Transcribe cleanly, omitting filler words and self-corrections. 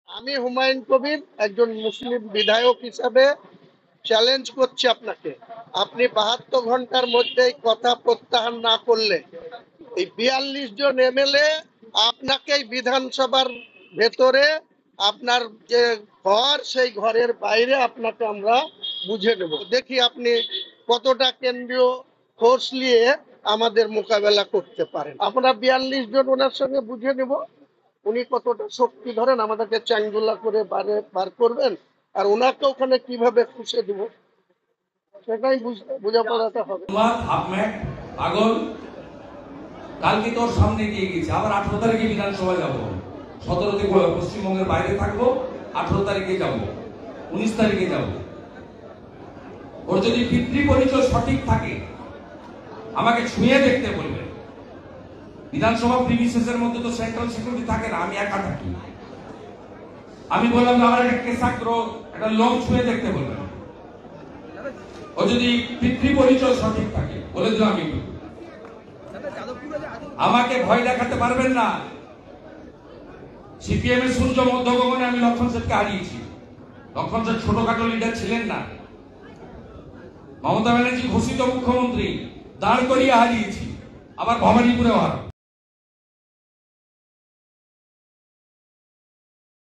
আমি হুমায়ুন কবির একজন মুসলিম বিধায়ক হিসাবে চ্যালেঞ্জ করছি আপনাকে। আপনি 72 ঘন্টার মধ্যে এই কথা প্রত্যাহার না করলে এই 42 জন এমএলএ আপনাকে এই বিধানসভার ভেতরে আপনার যে ঘর সেই ঘরের বাইরে আপনাকে আমরা বুঝে নেব। দেখি আপনি কতটা কেন্দ্রীয় ফোর্স নিয়ে আমাদের মোকাবেলা করতে পারেন। আমরা 42 জন ওনার সঙ্গে বুঝে নেব উনি কতটা শক্তি ধরেন, আমাদেরকে চ্যাংদোলা করে বার করবেন, আর ওনাকে ওখানে কিভাবে খুশে দিব সেটাই বোঝাপড়াতে হবে। পাগল কালকে তোর সামনে দিয়ে গেছে, আবার 18 তারিখে বিধানসভায় যাবো, 17 তারিখে পশ্চিমবঙ্গের বাইরে থাকবো, 18 তারিখে যাব, 19 তারিখে যাব। ওর যদি পিতৃ পরিচয় সঠিক থাকে আমাকে ছুঁয়ে দেখতে বলবে। বিধানসভা প্রিমিসেসের মধ্যে তো সেন্ট্রাল সিকিউরিটি থাকে না, আমি একা থাকি। আমি বললাম আমার একটা কেসাগ্র একটা লোক ছুঁয়ে দেখতে বলবেন। ও যদি পিতৃ পরিচয় সঠিক থাকে বলে দিলাম আমি, আমাকে ভয় দেখাতে পারবেন না। সিপিএম এর সূর্য মধ্যগগনে আমি লক্ষণ সেনকে হারিয়েছি। লক্ষণ সেন ছোটখাটো লিডার ছিলেন না। মমতা ব্যানার্জি ঘোষিত মুখ্যমন্ত্রী দাঁড় করিয়ে হারিয়েছি, আবার ভবানীপুরে হারাবো।